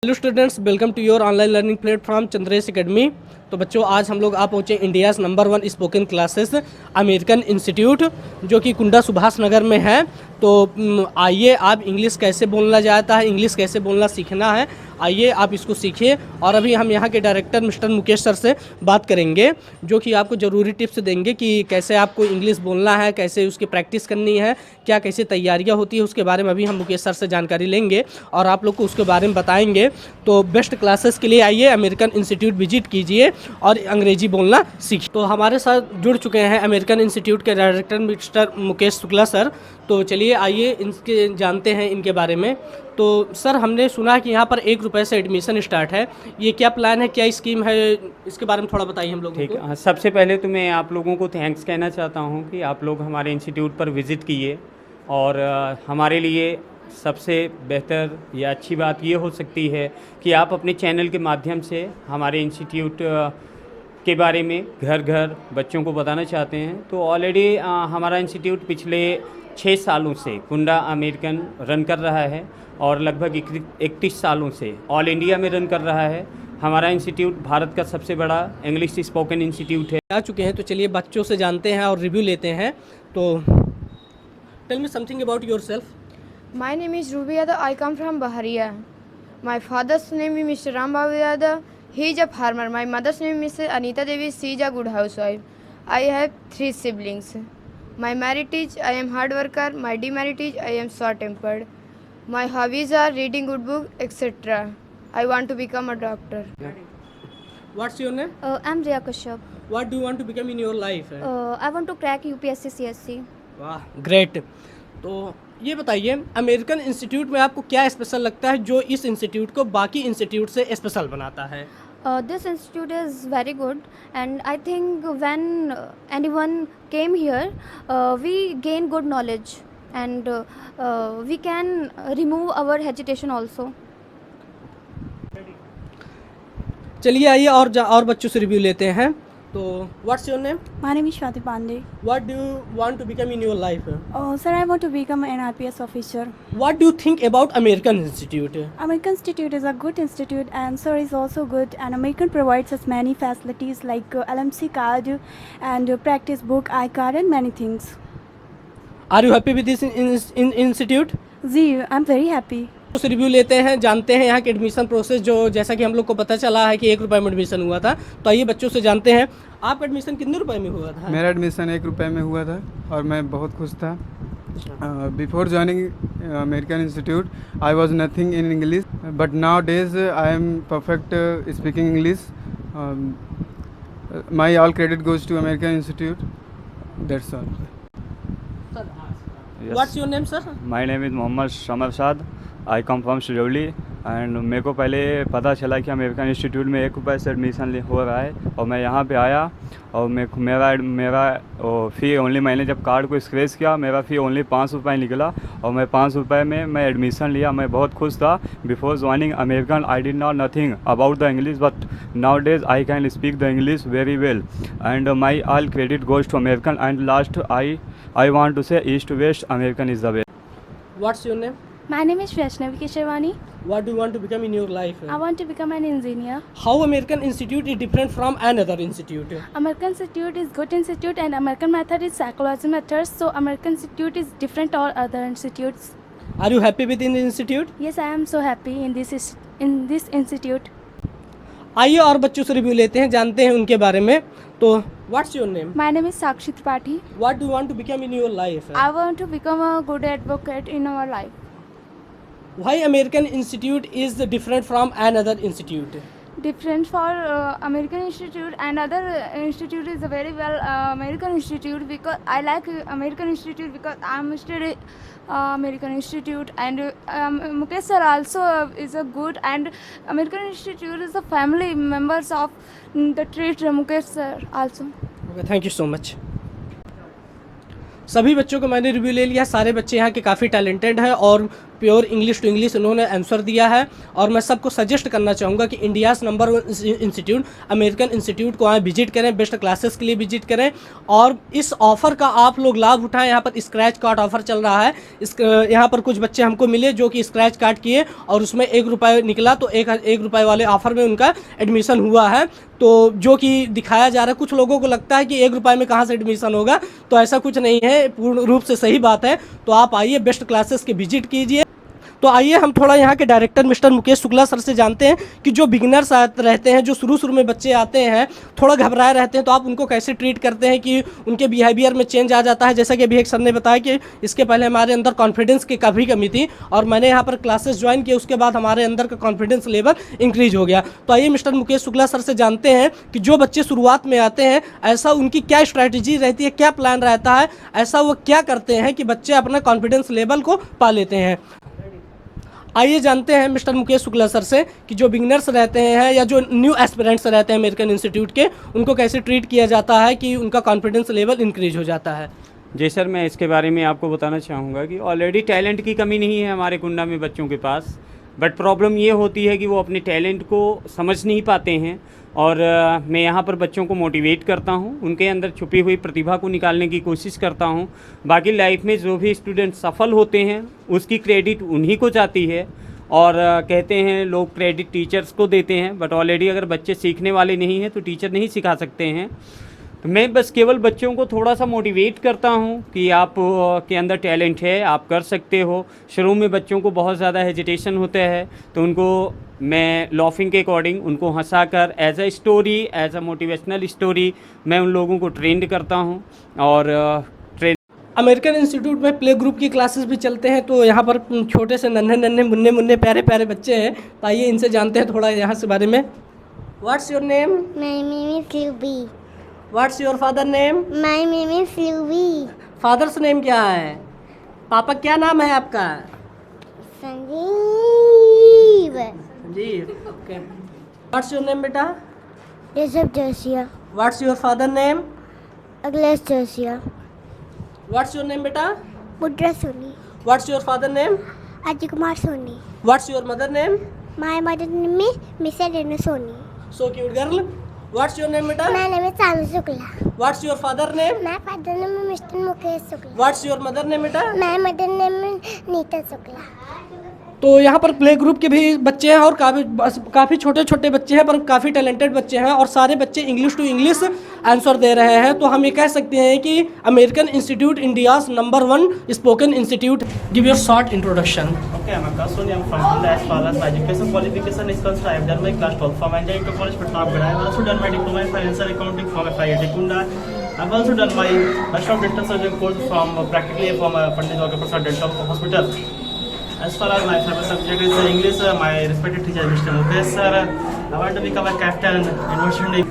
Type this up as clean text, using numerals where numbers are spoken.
Hello students, welcome to your online learning platform Chandresh academy. तो बच्चों, आज हम लोग आ पहुँचे India's number 1 spoken classes American institute, जो कि कुंडा सुभाष नगर में है। तो आइए, आप इंग्लिश कैसे बोलना जाता है, इंग्लिश कैसे बोलना सीखना है, आइए आप इसको सीखिए। और अभी हम यहाँ के डायरेक्टर मिस्टर मुकेश सर से बात करेंगे, जो कि आपको ज़रूरी टिप्स देंगे कि कैसे आपको इंग्लिश बोलना है, कैसे उसकी प्रैक्टिस करनी है, क्या कैसे तैयारियाँ होती है, उसके बारे में अभी हम मुकेश सर से जानकारी लेंगे और आप लोग को उसके बारे में बताएंगे। तो बेस्ट क्लासेस के लिए आइए, अमेरिकन इंस्टीट्यूट विजिट कीजिए और अंग्रेजी बोलना सीखिए। तो हमारे साथ जुड़ चुके हैं अमेरिकन इंस्टीट्यूट के director mister Mukesh Shukla sir. तो चलिए आइए इनके जानते हैं इनके बारे में। तो सर, हमने सुना कि यहाँ पर ₹1 से एडमिशन स्टार्ट है, ये क्या प्लान है, क्या स्कीम है, इसके बारे में थोड़ा बताइए हम लोगों को। ठीक है। हाँ, सबसे पहले तो मैं आप लोगों को थैंक्स कहना चाहता हूँ कि आप लोग हमारे इंस्टीट्यूट पर विज़िट किए। और हमारे लिए सबसे बेहतर या अच्छी बात ये हो सकती है कि आप अपने चैनल के माध्यम से हमारे इंस्टीट्यूट के बारे में घर घर बच्चों को बताना चाहते हैं। तो ऑलरेडी हमारा इंस्टीट्यूट पिछले 6 सालों से कुंडा अमेरिकन रन कर रहा है और लगभग 31 सालों से ऑल इंडिया में रन कर रहा है। हमारा इंस्टीट्यूट भारत का सबसे बड़ा इंग्लिश स्पोकन इंस्टीट्यूट है। आ चुके हैं, तो चलिए बच्चों से जानते हैं और रिव्यू लेते हैं। तो tell me something about yourself. My name is Ruby Yadav. I come from Baharia. My father's name is Mr. Rambabu Yadav. He is a farmer. My mother's name is Anita Devi. She is a good housewife. I have 3 siblings. My merit is I am hard worker. My demerit is I am short-tempered. My hobbies are reading good book, etc. I want to become a doctor. What's your name? I'm Riya Kashyap. What do you want to become in your life? I want to crack UPSC CSC. वाह, great. तो ये बताइए, American institute में आपको क्या special लगता है जो इस इंस्टीट्यूट को बाकी इंस्टीट्यूट से स्पेशल बनाता है? This institute is very good, and I think when anyone came here, we gain good knowledge, and we can remove our hesitation also. चलिए आइए और बच्चों से रिव्यू लेते हैं। तो what's your name? My name is Shwati Pandey. What do you want to become in your life? Oh, sir, I want to become an IPS officer. What do you think about American institute? American Institute is a good institute, and sir is also good. And American provides us many facilities like LMC card and practice book, iCard, and many things. Are you happy with this institute? जी, I'm very happy. उस review लेते हैं, जानते हैं यहाँ के admission process, जो जैसा कि हम लोग को पता चला है कि ₹1 में एडमिशन हुआ था। तो आइए बच्चों से जानते हैं, आपका एडमिशन कितने रुपए में हुआ था? मेरा एडमिशन ₹1 में हुआ था और मैं बहुत खुश था। Before joining American institute I was nothing in English, but now days I am perfect speaking English. My all credit goes to American institute. That's all. What's your name sir? My name is Mohammad Shamarshad. I come from Sirauli. And मेरे को पहले पता चला कि American institute में ₹1 से admission हो रहा है, और मैं यहाँ पे आया और मेरा फ़ी ओनली, मैंने जब कार्ड को स्क्रैच किया मेरा फ़ी ओनली ₹5 निकला, और मैं ₹5 में मैं एडमिशन लिया। मैं बहुत खुश था। Before joining American I did not nothing about the English, but now days I can speak the English very well, and my all credit goes to American. And last I want to say east to west American is the way. What's your name? My name is Vaishnavi Keshawani. What do you want to become in your life? I want to become an engineer. How American Institute is different from another institute? American Institute is good institute, and American method is psychology method. So American Institute is different all other institutes. Are you happy with the institute? Yes, I am so happy in this institute. आइए और बच्चों से review लेते हैं, जानते हैं उनके बारे में। तो what's your name? My name is Sakshi Tripathi. What do want to become in your life? I want to become a good advocate in our life. Why American institute is different from another institute? Different for American Institute, and other institute is a very well American Institute, because I like American Institute because I'm studying American Institute, and Mukesh sir also is a good, and American Institute is a family members of the treat Mukesh sir also. Okay, thank you so much. सभी बच्चों को मैंने review ले लिया। सारे बच्चे यहाँ के काफ़ी टैलेंटेड हैं और प्योर इंग्लिश टू इंग्लिश इन्होंने आंसर दिया है। और मैं सबको सजेस्ट करना चाहूँगा कि India's number 1 institute American institute को आए विजिट करें, बेस्ट क्लासेस के लिए विजिट करें और इस ऑफ़र का आप लोग लाभ उठाएं। यहाँ पर स्क्रैच कार्ड ऑफ़र चल रहा है। यहाँ पर कुछ बच्चे हमको मिले जो कि स्क्रैच कार्ड किए और उसमें ₹1 निकला, तो ₹1 वाले ऑफ़र में उनका एडमिशन हुआ है। तो जो कि दिखाया जा रहा है, कुछ लोगों को लगता है कि ₹1 में कहाँ से एडमिशन होगा, तो ऐसा कुछ नहीं है, पूर्ण रूप से सही बात है। तो आप आइए, बेस्ट क्लासेस के विजिट कीजिए। तो आइए हम थोड़ा यहाँ के director mister Mukesh Shukla sir से जानते हैं कि जो बिगिनर्स रहते हैं, जो शुरू में बच्चे आते हैं थोड़ा घबराए रहते हैं, तो आप उनको कैसे ट्रीट करते हैं कि उनके बिहेवियर में चेंज आ जाता है। जैसा कि अभी एक सर ने बताया कि इसके पहले हमारे अंदर कॉन्फिडेंस की काफ़ी कमी थी और मैंने यहाँ पर क्लासेस ज्वाइन किए, उसके बाद हमारे अंदर का कॉन्फिडेंस लेवल इंक्रीज हो गया। तो आइए मिस्टर मुकेश शुक्ला सर से जानते हैं कि जो बच्चे शुरुआत में आते हैं, ऐसा उनकी क्या स्ट्रैटेजी रहती है, क्या प्लान रहता है, ऐसा वो क्या करते हैं कि बच्चे अपना कॉन्फिडेंस लेवल को पा लेते हैं। आइए जानते हैं मिस्टर मुकेश शुक्ला सर से कि जो बिगिनर्स रहते हैं या जो न्यू एस्पिरेंट्स रहते हैं अमेरिकन इंस्टीट्यूट के, उनको कैसे ट्रीट किया जाता है कि उनका कॉन्फिडेंस लेवल इंक्रीज हो जाता है। जी सर, मैं इसके बारे में आपको बताना चाहूँगा कि ऑलरेडी टैलेंट की कमी नहीं है हमारे कुंडा में बच्चों के पास, बट प्रॉब्लम ये होती है कि वो अपने टैलेंट को समझ नहीं पाते हैं। और मैं यहाँ पर बच्चों को मोटिवेट करता हूँ, उनके अंदर छुपी हुई प्रतिभा को निकालने की कोशिश करता हूँ। बाकी लाइफ में जो भी स्टूडेंट सफल होते हैं उसकी क्रेडिट उन्हीं को जाती है और कहते हैं लोग क्रेडिट टीचर्स को देते हैं, बट ऑलरेडी अगर बच्चे सीखने वाले नहीं हैं तो टीचर नहीं सिखा सकते हैं। तो मैं बस केवल बच्चों को थोड़ा सा मोटिवेट करता हूँ कि आप के अंदर टैलेंट है, आप कर सकते हो। शुरू में बच्चों को बहुत ज़्यादा हेजिटेशन होता है, तो उनको मैं लॉफिंग के अकॉर्डिंग उनको हंसाकर as a story, as a motivational story मैं उन लोगों को ट्रेंड करता हूँ। और अमेरिकन इंस्टीट्यूट में प्ले ग्रुप की क्लासेस भी चलते हैं, तो यहाँ पर छोटे से नन्हे मुन्ने प्यारे प्यारे बच्चे हैं। तो आइए इनसे जानते हैं थोड़ा यहाँ से बारे में। What's your name? My name is Ruby. What's your father name? My name is Ruby. Father's name क्या है? पापा क्या नाम है आपका? Sanjeev. जी, ओके। व्हाट्स योर नेम बेटा? Joseph Josia. What's your father name? Agnes Josia. What's your name बेटा? Mudra Soni. What's your father name? Ajikumar Soni. What's your mother name? My mother name is Miss Renu Soni. So cute girl. What's your name बेटा? My name is Sanu Shukla. What's your father name? My father name is Mr. Mukesh Shukla. What's your mother name बेटा? My mother name is Neeta Shukla. तो यहाँ पर play group के भी बच्चे हैं और काफ़ी छोटे छोटे बच्चे हैं, पर काफ़ी टैलेंटेड बच्चे हैं और सारे बच्चे इंग्लिश टू इंग्लिश आंसर दे रहे हैं। तो हम ये कह सकते हैं कि American institute India's number 1 spoken institute. Give your short introduction. Okay, I'm Akash Soni. I'm from Honda. As far as my education qualification is concerned, I have done my class 12 from Engineering College, Patnagad. I have also done my diploma in financial accounting from FIIT Kunda. I've also done my Bachelor of Dental Surgery course from Pandit Jogapur Prasad Dental Hospital. As far as my favorite subject is English, my respected teacher Mr. Mukesh sir. I want to become a captain in University.